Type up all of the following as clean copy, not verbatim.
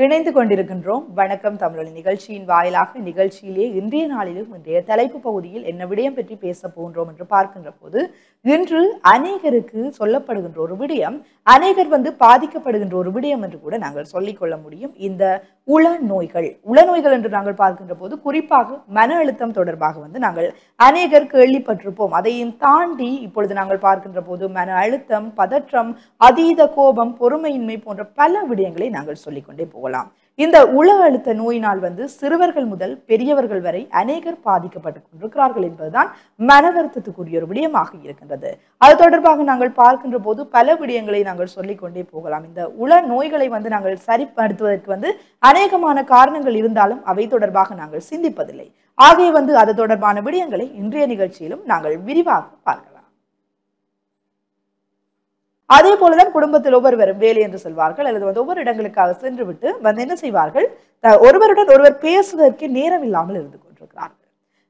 இணைந்து கொண்டிருக்கின்றோம். வணக்கம் தமிழொலி நிகழ்ச்சியின் வாயிலாக நிகழ்ச்சியிலே இன்றைய நாளிலும் இன்றைய தலைப்பு பகுதியில் என்ன விடயம் பற்றி பேச போன்றோம் என்று பார்க்கின்ற போது, இன்று அநேகருக்கு சொல்லப்படுகின்ற ஒரு விடயம், அநேகர் பாதிக்கப்படுகின்ற ஒரு விடயம் என்று கூட நாங்கள் சொல்லிக்கொள்ள முடியும். இந்த உளநோய்கள் என்று நாங்கள் பார்க்கின்ற போது குறிப்பாக மன அழுத்தம் தொடர்பாக நாங்கள் அநேகர் கேள்விப்பட்டிருப்போம். அதையும் தாண்டி இப்பொழுது நாங்கள் பார்க்கின்ற போது மன அழுத்தம், பதற்றம், அதீத கோபம், பொறுமையின்மை போன்ற பல விடயங்களை நாங்கள் சொல்லிக்கொண்டே போகலாம். இந்த உள அழுத்த நோயினால் சிறுவர்கள் முதல் பெரியவர்கள் வரை அநேகர் பாதிக்கப்பட்டுக் கொண்டிருக்கிறார்கள் என்பதுதான் மன வருத்தத்துக்குரிய ஒரு விடயமாக இருக்கின்றது. அது தொடர்பாக நாங்கள் பார்க்கின்ற போது பல விடயங்களை நாங்கள் சொல்லிக்கொண்டே போகலாம். இந்த உள நோய்களை நாங்கள் சரிப்படுத்துவதற்கு அநேகமான காரணங்கள் இருந்தாலும் அவை தொடர்பாக நாங்கள் சிந்திப்பதில்லை. ஆகவே அது தொடர்பான விடயங்களை இன்றைய நிகழ்ச்சியிலும் நாங்கள் விரிவாக பார்க்கலாம். அதே போலதான் குடும்பத்தில் ஒவ்வொருவரும் வேலை என்று சொல்வார்கள், அல்லது ஒவ்வொரு இடங்களுக்காக சென்று விட்டு என்ன செய்வார்கள், ஒருவருடன் ஒருவர் பேசுவதற்கு நேரம் இல்லாமல் இருந்து கொண்டிருக்கிறார்கள்.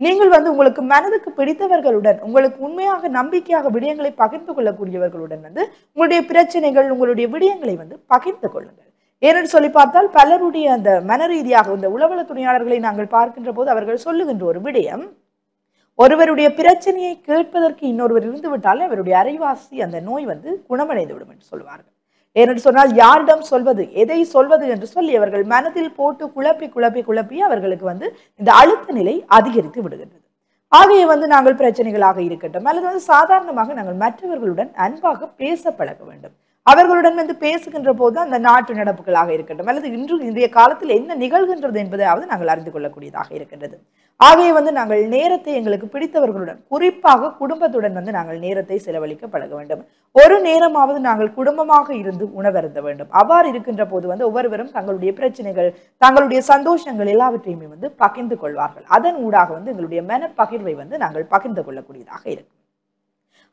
நீங்கள் உங்களுக்கு மனதுக்கு பிடித்தவர்களுடன், உங்களுக்கு உண்மையாக நம்பிக்கையாக விடயங்களை பகிர்ந்து கொள்ளக்கூடியவர்களுடன் உங்களுடைய பிரச்சனைகள், உங்களுடைய விடயங்களை பகிர்ந்து கொள்ளுங்கள். ஏனென்று சொல்லி பார்த்தால் பலருடைய அந்த மன ரீதியாக இந்த உளவள துணையாளர்களை நாங்கள் பார்க்கின்ற போது அவர்கள் சொல்லுகின்ற ஒரு விடயம், ஒருவருடைய பிரச்சனையை கேட்பதற்கு இன்னொருவர் இருந்து விட்டாலே அவருடைய அரைவாசி அந்த நோய் குணமடைந்து விடும் என்று சொல்வார்கள். ஏனென்று சொன்னால் யாரிடம் சொல்வது, எதை சொல்வது என்று சொல்லி அவர்கள் மனதில் போட்டு குழப்பி அவர்களுக்கு இந்த அழுத்த நிலை அதிகரித்து விடுகின்றது. ஆகையே நாங்கள் பிரச்சனைகளாக இருக்கட்டும் அல்லது சாதாரணமாக நாங்கள் மற்றவர்களுடன் அன்பாக பேச பழக வேண்டும். அவர்களுடன் பேசுகின்ற போது அந்த நாட்டு நடப்புகளாக இருக்கட்டும் அல்லது இன்றைய காலத்தில் என்ன நிகழ்கின்றது என்பதையாவது நாங்கள் அறிந்து கொள்ளக்கூடியதாக இருக்கின்றது. ஆகவே நாங்கள் நேரத்தை எங்களுக்கு பிடித்தவர்களுடன், குறிப்பாக குடும்பத்துடன் நாங்கள் நேரத்தை செலவழிக்க பழக வேண்டும். ஒரு நேரமாவது நாங்கள் குடும்பமாக இருந்து உணவருந்த வேண்டும். அவ்வாறு இருக்கின்ற போது ஒவ்வொருவரும் தங்களுடைய பிரச்சனைகள், தங்களுடைய சந்தோஷங்கள் எல்லாவற்றையுமே பகிர்ந்து கொள்வார்கள். அதன் ஊடாக எங்களுடைய மன பகிர்வை நாங்கள் பகிர்ந்து கொள்ளக்கூடியதாக இருக்கும்.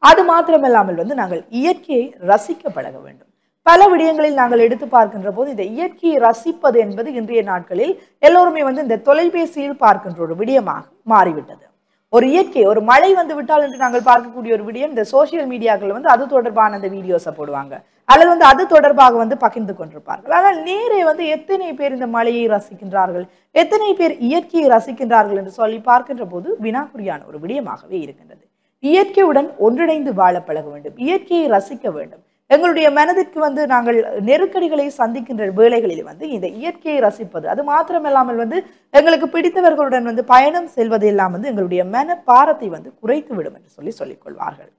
அது மாத்திரமல்லாமல் நாங்கள் இயற்கையை ரசிக்க பழக வேண்டும். பல விடயங்களில் நாங்கள் எடுத்து பார்க்கின்ற போது இந்த இயற்கையை ரசிப்பது என்பது இன்றைய நாட்களில் எல்லோருமே இந்த தொலைபேசியில் பார்க்கின்ற ஒரு விடயமாக மாறிவிட்டது. ஒரு இயற்கை, ஒரு மழை விட்டால் என்று நாங்கள் பார்க்கக்கூடிய ஒரு விடயம் இந்த சோசியல் மீடியாக்கள் அது தொடர்பான அந்த வீடியோஸை போடுவாங்க அல்லது அது தொடர்பாக பகிர்ந்து கொண்டிருப்பார்கள். ஆனால் நேரே எத்தனை பேர் இந்த மழையை ரசிக்கின்றார்கள், எத்தனை பேர் இயற்கையை ரசிக்கின்றார்கள் என்று சொல்லி பார்க்கின்ற போது வினாக்குறியான ஒரு விடயமாகவே இருக்கின்றது. இயற்கையுடன் ஒன்றிணைந்து வாழ பழக வேண்டும், இயற்கையை ரசிக்க வேண்டும். எங்களுடைய மனதிற்கு நாங்கள் நெருக்கடிகளை சந்திக்கின்ற வேளைகளில் இந்த இயற்கையை ரசிப்பது, அது மாத்திரமல்லாமல் எங்களுக்கு பிடித்தவர்களுடன் பயணம் செல்வது எல்லாம் எங்களுடைய மன பாரத்தை குறைத்து விடும் என்று சொல்லிக் கொள்வார்கள்.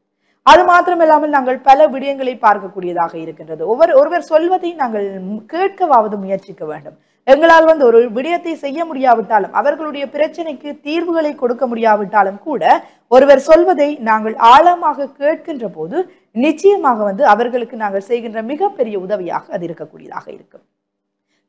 அது மாத்திரமில்லாமல் நாங்கள் பல விடயங்களை பார்க்கக்கூடியதாக இருக்கின்றது. ஒருவர் சொல்வதை நாங்கள் கேட்கவாவது முயற்சிக்க வேண்டும். எங்களால் ஒரு விடயத்தை செய்ய முடியாவிட்டாலும், அவர்களுடைய பிரச்சனைக்கு தீர்வுகளை கொடுக்க முடியாவிட்டாலும் கூட ஒருவர் சொல்வதை நாங்கள் ஆழமாக கேட்கின்ற போது நிச்சயமாக அவர்களுக்கு நாங்கள் செய்கின்ற மிகப்பெரிய உதவியாக அது இருக்கக்கூடியதாக இருக்கும்.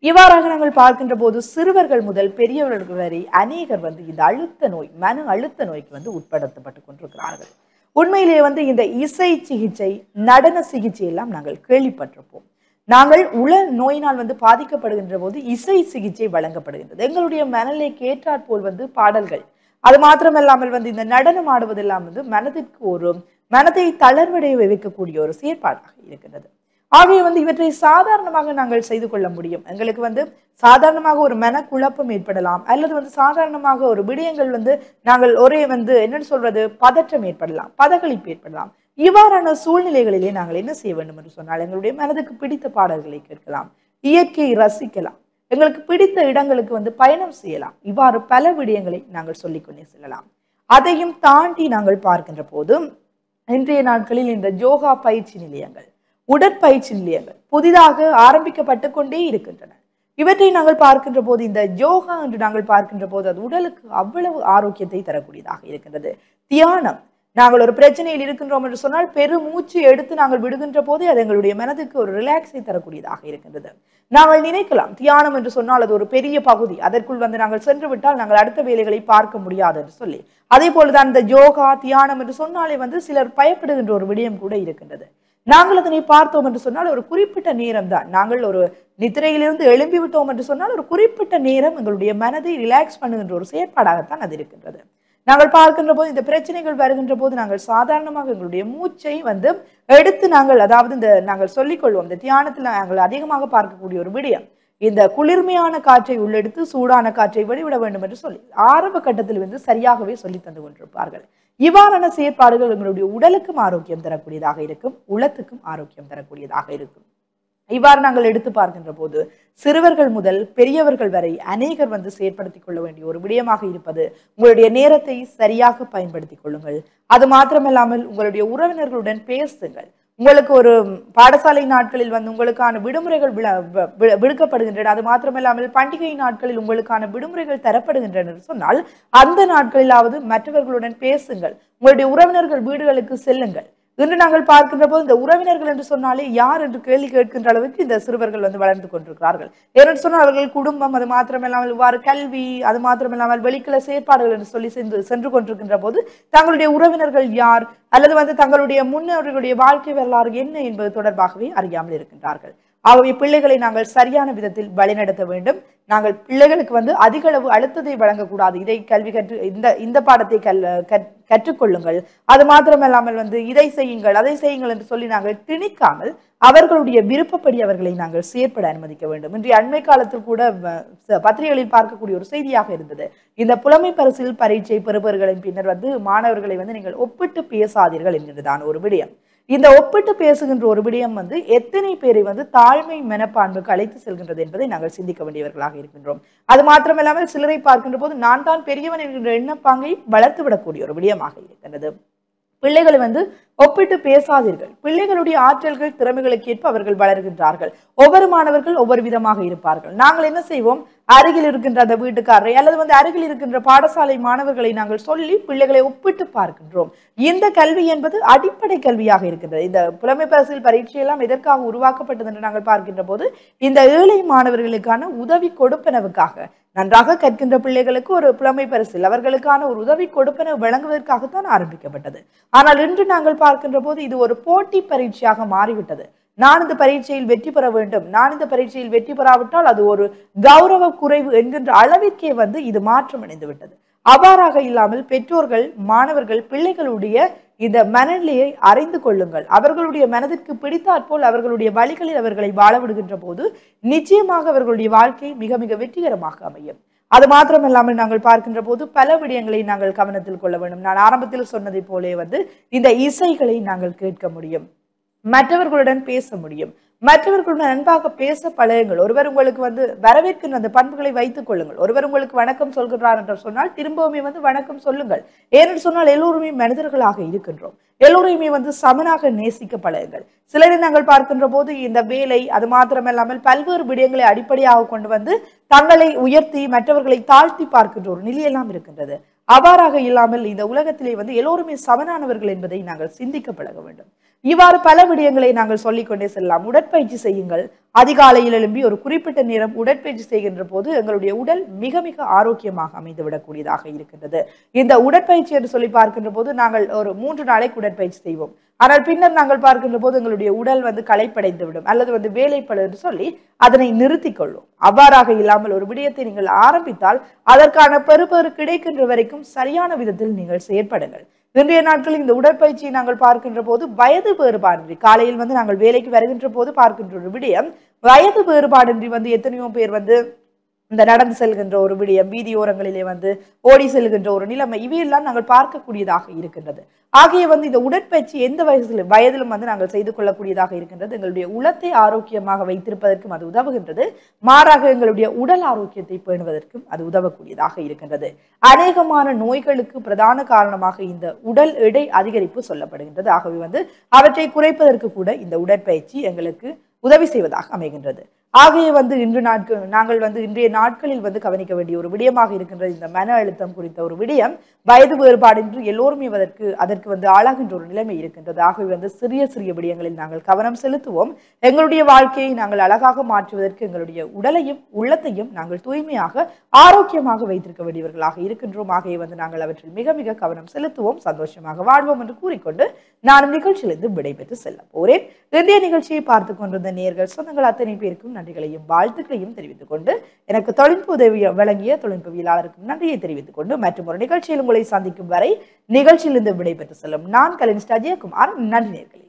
இவ்வாறாக நாங்கள் பார்க்கின்ற போது சிறுவர்கள் முதல் பெரியவர்கள் வரை அநேகர் இந்த அழுத்த நோய், மன அழுத்த நோய்க்கு உட்படுத்தப்பட்டு கொண்டிருக்கிறார்கள். உண்மையிலேயே இந்த இசை சிகிச்சை, நடன சிகிச்சை எல்லாம் நாங்கள் கேள்விப்பட்டிருப்போம். நாங்கள் உள நோயினால் பாதிக்கப்படுகின்ற போது இசை சிகிச்சை வழங்கப்படுகின்றது. எங்களுடைய மனநிலைக்கு ஏற்றாற்போல் பாடல்கள், அது மாத்திரமல்லாமல் இந்த நடனம் ஆடுவதெல்லாம் மனதிற்கு ஒரு மனதை தளர்வடைய வைக்கக்கூடிய ஒரு செயற்பாடாக இருக்கின்றது. ஆகவே இவற்றை சாதாரணமாக நாங்கள் செய்து கொள்ள முடியும். எங்களுக்கு சாதாரணமாக ஒரு மனக்குழப்பம் ஏற்படலாம் அல்லது சாதாரணமாக ஒரு விடயங்கள் நாங்கள் ஒரே என்னன்னு சொல்றது, பதற்றம் ஏற்படலாம், பதகளிப்பு ஏற்படலாம். இவ்வாறான சூழ்நிலைகளிலே நாங்கள் என்ன செய்ய வேண்டும் என்று சொன்னால் எங்களுடைய மனதுக்கு பிடித்த பாடல்களை கேட்கலாம், இயற்கையை ரசிக்கலாம், எங்களுக்கு பிடித்த இடங்களுக்கு பயணம் செய்யலாம். இவ்வாறு பல விடயங்களை நாங்கள் சொல்லிக்கொண்டே செல்லலாம். அதையும் தாண்டி நாங்கள் பார்க்கின்ற போது இன்றைய நாட்களில் இந்த யோகா பயிற்சி நிலையங்கள், உடற்பயிற்சி நிலையங்கள் புதிதாக ஆரம்பிக்கப்பட்டு கொண்டே இருக்கின்றன. இவற்றை நாங்கள் பார்க்கின்ற போது இந்த யோகா என்று நாங்கள் பார்க்கின்ற போது அது உடலுக்கு அவ்வளவு ஆரோக்கியத்தை தரக்கூடியதாக இருக்கின்றது. தியானம், நாங்கள் ஒரு பிரச்சனையில் இருக்கின்றோம் என்று சொன்னால் பெருமூச்சு எடுத்து நாங்கள் விடுகின்ற போதே அது எங்களுடைய மனதுக்கு ஒரு ரிலாக்ஸை தரக்கூடியதாக இருக்கின்றது. நாங்கள் நினைக்கலாம் தியானம் என்று சொன்னால் அது ஒரு பெரிய பகுதி, அதற்குள் நாங்கள் சென்று விட்டால் நாங்கள் அடுத்த வேலைகளை பார்க்க முடியாது என்று சொல்லி, அதே போலதான் இந்த யோகா தியானம் என்று சொன்னாலே சிலர் பயப்படுகின்ற ஒரு விடயம் கூட இருக்கின்றது. நாங்கள் அதனை பார்த்தோம் என்று சொன்னால் ஒரு குறிப்பிட்ட நேரம் தான், நாங்கள் ஒரு நித்திரையிலிருந்து எழும்பி விட்டோம் என்று சொன்னால் ஒரு குறிப்பிட்ட நேரம் எங்களுடைய மனதை ரிலாக்ஸ் பண்ணுகின்ற ஒரு செயற்பாடாகத்தான் அது இருக்கின்றது. நாங்கள் பார்க்கின்ற போது இந்த பிரச்சனைகள் வருகின்ற போது நாங்கள் சாதாரணமாக எங்களுடைய மூச்சை எடுத்து நாங்கள், அதாவது இந்த நாங்கள் சொல்லிக்கொள்வோம், இந்த தியானத்தில் நாங்கள் அதிகமாக பார்க்கக்கூடிய ஒரு விடயம், இந்த குளிர்மையான காற்றை உள்ளெடுத்து சூடான காற்றை வெளிவிட வேண்டும் என்று சொல்லி ஆரம்ப கட்டத்தில் வந்து சரியாகவே சொல்லி தந்து கொண்டிருப்பார்கள். இவ்வாறான செயற்பாடுகள் எங்களுடைய உடலுக்கும் ஆரோக்கியம் தரக்கூடியதாக இருக்கும், உள்ளத்துக்கும் ஆரோக்கியம் தரக்கூடியதாக இருக்கும். இவ்வாறு நாங்கள் எடுத்து பார்க்கின்ற போது சிறுவர்கள் முதல் பெரியவர்கள் வரை அநேகர் வந்து செயற்படுத்திக் கொள்ள வேண்டிய ஒரு விடயமாக இருப்பது உங்களுடைய நேரத்தை சரியாக பயன்படுத்திக் கொள்ளுங்கள். அது மாத்திரமல்லாமல் உங்களுடைய உறவினர்களுடன் பேசுங்கள். உங்களுக்கு ஒரு பாடசாலை நாட்களில் வந்து உங்களுக்கான விடுமுறைகள் விடுக்கப்படுகின்றன, அது மாத்திரமல்லாமல் பண்டிகை நாட்களில் உங்களுக்கான விடுமுறைகள் தரப்படுகின்றன சொன்னால் அந்த நாட்களிலாவது மற்றவர்களுடன் பேசுங்கள். உங்களுடைய உறவினர்கள் வீடுகளுக்கு செல்லுங்கள். இன்று நாங்கள் பார்க்கின்ற போது இந்த உறவினர்கள் என்று சொன்னாலே யார் என்று கேள்வி கேட்கின்ற அளவுக்கு இந்த சிறுவர்கள் வந்து வளர்ந்து கொண்டிருக்கிறார்கள். ஏனென்று சொன்னால் அவர்கள் குடும்பம், அது மாத்திரமில்லாமல் இவ்வாறு கல்வி, அது மாத்திரமில்லாமல் வெளிக்கல செயற்பாடுகள் என்று சொல்லி சென்று கொண்டிருக்கின்ற போது தங்களுடைய உறவினர்கள் யார் அல்லது வந்து தங்களுடைய முன்னோர்களுடைய வாழ்க்கை வரலாறு என்ன என்பது தொடர்பாகவே அறியாமல் இருக்கின்றார்கள். ஆகவே பிள்ளைகளை நாங்கள் சரியான விதத்தில் வழிநடத்த வேண்டும். நாங்கள் பிள்ளைகளுக்கு வந்து அதிக அளவு அழுத்தத்தை வழங்கக்கூடாது. இதை கல்வி கற்று இந்த பாடத்தை கற்றுக்கொள்ளுங்கள், அது மாத்திரமல்லாமல் வந்து இதை செய்யுங்கள் அதை செய்யுங்கள் என்று சொல்லி நாங்கள் திணிக்காமல் அவர்களுடைய விருப்பப்படி அவர்களை நாங்கள் செயற்பட அனுமதிக்க வேண்டும். இன்றைய அண்மை காலத்தில் கூட பத்திரிகைகளில் பார்க்கக்கூடிய ஒரு செய்தியாக இருந்தது. இந்த புலமை பரிசில் பரீட்சை பெறுபவர்களின் பின்னர் வந்து மாணவர்களை வந்து நீங்கள் ஒப்பிட்டு பேசாதீர்கள் என்கிறதான ஒரு விடயம். இந்த ஒப்பிட்டு பேசுகின்ற ஒரு விடயம் வந்து எத்தனை பேரை வந்து தாழ்மை மனப்பான்மைக்கு அழைத்து செல்கின்றது என்பதை நாங்கள் சிந்திக்க வேண்டியவர்களாக இருக்கின்றோம். அது மாத்திரமில்லாமல் சிலரை பார்க்கின்ற போது நான் தான் பெரியவன் என்கின்ற எண்ணப்பாங்கை வளர்த்து விடக்கூடிய ஒரு விடயமாக இருக்கின்றது. பிள்ளைகளை வந்து ஒப்பிட்டு பேசாதீர்கள். பிள்ளைகளுடைய ஆற்றல்கள் திறமைகளுக்கு ஏற்ப அவர்கள் வளர்கின்றார்கள். ஒவ்வொரு மாணவர்கள் ஒவ்வொரு விதமாக இருப்பார்கள். நாங்கள் என்ன செய்வோம், அருகில் இருக்கின்ற அந்த வீட்டுக்காரரை அல்லது வந்து அருகில் இருக்கின்ற பாடசாலை மாணவர்களை நாங்கள் சொல்லி பிள்ளைகளை ஒப்பிட்டு பார்க்கின்றோம். இந்த கல்வி என்பது அடிப்படை கல்வியாக இருக்கின்றது. இந்த புலமை பரிசில் பரீட்சையெல்லாம் எதற்காக உருவாக்கப்பட்டது என்று நாங்கள் பார்க்கின்ற போது இந்த ஏழை மாணவர்களுக்கான உதவி கொடுப்பனவுக்காக, நன்றாக கற்கின்ற பிள்ளைகளுக்கு ஒரு புலமை பரிசில் அவர்களுக்கான ஒரு உதவி கொடுப்பனவு வழங்குவதற்காகத்தான் ஆரம்பிக்கப்பட்டது. ஆனால் இன்று நாங்கள் பார்க்கின்ற போது இது ஒரு போட்டி பரீட்சையாக மாறிவிட்டது. நான் இந்த பரீட்சையில் வெற்றி பெற வேண்டும், நான் இந்த பரீட்சையில் வெற்றி பெறாவிட்டால் அது ஒரு கௌரவ குறைவு என்கின்ற அளவிற்கே வந்து இது மாற்றம் அடைந்து விட்டது. அவ்வாறாக இல்லாமல் பெற்றோர்கள், மாணவர்கள், பிள்ளைகளுடைய இந்த மனநிலையை அறிந்து கொள்ளுங்கள். அவர்களுடைய மனதிற்கு பிடித்தாற்போல் அவர்களுடைய வழிகளில் அவர்களை வாழ விடுகின்ற போது நிச்சயமாக அவர்களுடைய வாழ்க்கை மிக மிக வெற்றிகரமாக அமையும். அது மாத்திரமல்லாமல் நாங்கள் பார்க்கின்ற போது பல விடயங்களை நாங்கள் கவனத்தில் கொள்ள வேண்டும். நான் ஆரம்பத்தில் சொன்னதை போலே வந்து இந்த இசைகளை நாங்கள் கேட்க முடியும், மற்றவர்களுடன் பேச முடியும், மற்றவர்களுடன் அன்பாக பேச பழகுங்கள். ஒருவர் உங்களுக்கு வந்து வரவேற்கின்ற அந்த பண்புகளை வைத்துக் கொள்ளுங்கள். ஒருவர் உங்களுக்கு வணக்கம் சொல்கிறார் என்று சொன்னால் திரும்பவுமே வந்து வணக்கம் சொல்லுங்கள். ஏனென்று சொன்னால் எல்லோருமே மனிதர்களாக இருக்கின்றோம். எல்லோரையுமே வந்து சமனாக நேசிக்க பழகுங்கள். சிலரை நாங்கள் பார்க்கின்ற போது இந்த வேலை, அது மாத்திரமல்லாமல் பல்வேறு விடயங்களை அடிப்படையாக கொண்டு வந்து தங்களை உயர்த்தி மற்றவர்களை தாழ்த்தி பார்க்கின்ற ஒரு நிலையெல்லாம் இருக்கின்றது. அவ்வாறாக இல்லாமல் இந்த உலகத்திலே வந்து எல்லோருமே சமனானவர்கள் என்பதை நாங்கள் சிந்திக்க பழக வேண்டும். இவ்வாறு பல விடயங்களை நாங்கள் சொல்லிக்கொண்டே செல்லலாம். உடற்பயிற்சி செய்யுங்கள். அதிகாலையில் எழும்பி ஒரு குறிப்பிட்ட நேரம் உடற்பயிற்சி செய்கின்ற போது எங்களுடைய உடல் மிக மிக ஆரோக்கியமாக அமைந்து விடக்கூடியதாக இருக்கின்றது. இந்த உடற்பயிற்சி என்று சொல்லி பார்க்கின்ற போது நாங்கள் ஒரு 3 நாளைக்கு உடற்பயிற்சி செய்வோம். ஆனால் பின்னர் நாங்கள் பார்க்கின்ற போது எங்களுடைய உடல் வந்து களைப்படைந்து விடும் அல்லது வந்து வேலைப்படு என்று சொல்லி அதனை நிறுத்திக் கொள்ளும். அவ்வாறாக இல்லாமல் ஒரு விடயத்தை நீங்கள் ஆரம்பித்தால் அதற்கான பெறுபேறு கிடைக்கின்ற வரைக்கும் சரியான விதத்தில் நீங்கள் செயற்படுங்கள். இன்றைய நாட்களில் இந்த உடற்பயிற்சியை நாங்கள் பார்க்கின்ற போது வயது வேறுபாடின்றி, காலையில் வந்து நாங்கள் வேலைக்கு வருகின்ற போது பார்க்கின்ற ஒரு விடயம் வயது வேறுபாடின்றி வந்து எத்தனையோ பேர் வந்து இந்த நடந்து செல்கின்ற ஒரு விடயம், வீதியோரங்களிலே வந்து ஓடி செல்கின்ற ஒரு நிலைமை, இவையெல்லாம் நாங்கள் பார்க்கக்கூடியதாக இருக்கின்றது. ஆகிய வந்து இந்த உடற்பயிற்சி எந்த வயதிலும் வந்து நாங்கள் செய்து கொள்ளக்கூடியதாக இருக்கின்றது. எங்களுடைய உளத்தை ஆரோக்கியமாக வைத்திருப்பதற்கும் அது உதவுகின்றது. மாறாக எங்களுடைய உடல் ஆரோக்கியத்தை பேணுவதற்கும் அது உதவக்கூடியதாக இருக்கின்றது. அநேகமான நோய்களுக்கு பிரதான காரணமாக இந்த உடல் எடை அதிகரிப்பு சொல்லப்படுகின்றது. ஆகவே வந்து அவற்றை குறைப்பதற்கு கூட இந்த உடற்பயிற்சி எங்களுக்கு உதவி செய்வதாக அமைகின்றது. ஆகிய வந்து நாங்கள் வந்து இன்றைய நாட்களில் வந்து கவனிக்க வேண்டிய ஒரு விடயமாக இருக்கின்றது. இந்த மன அழுத்தம் குறித்த ஒரு விடயம் வயது வேறுபாடின்றி எல்லோருமே அதற்கு வந்து ஆளாகின்ற ஒரு நிலைமை இருக்கின்றது. ஆகவே வந்து சிறிய சிறிய விடயங்களில் நாங்கள் கவனம் செலுத்துவோம். எங்களுடைய வாழ்க்கையை நாங்கள் அழகாக மாற்றுவதற்கு எங்களுடைய உடலையும் உள்ளத்தையும் நாங்கள் தூய்மையாக ஆரோக்கியமாக வைத்திருக்க வேண்டியவர்களாக இருக்கின்றோம். ஆகிய வந்து நாங்கள் அவற்றில் மிக மிக கவனம் செலுத்துவோம், சந்தோஷமாக வாழ்வோம் என்று கூறிக்கொண்டு நானும் நிகழ்ச்சியிலிருந்து விடைபெற்று செல்ல போறேன். இன்றைய நிகழ்ச்சியை பார்த்து கொண்டிருந்த நேயர்கள், சொந்தங்கள் அத்தனை பேருக்கும் நன்றிகளையும் வாழ்த்துக்களையும் தெரிவித்துக் கொண்டு எனக்கு தொழில்நுட்ப உதவி வழங்கிய தொழில்நுட்பவியலாளருக்கும் நன்றியை தெரிவித்துக் கொண்டு மற்றும் ஒரு நிகழ்ச்சியில் உங்களை சந்திக்கும் வரை நிகழ்ச்சியிலிருந்து விடைபெற்று செல்லும் நான் கலினிஸ்ட் அஜயகுமார். நன்றி நேயர்களே.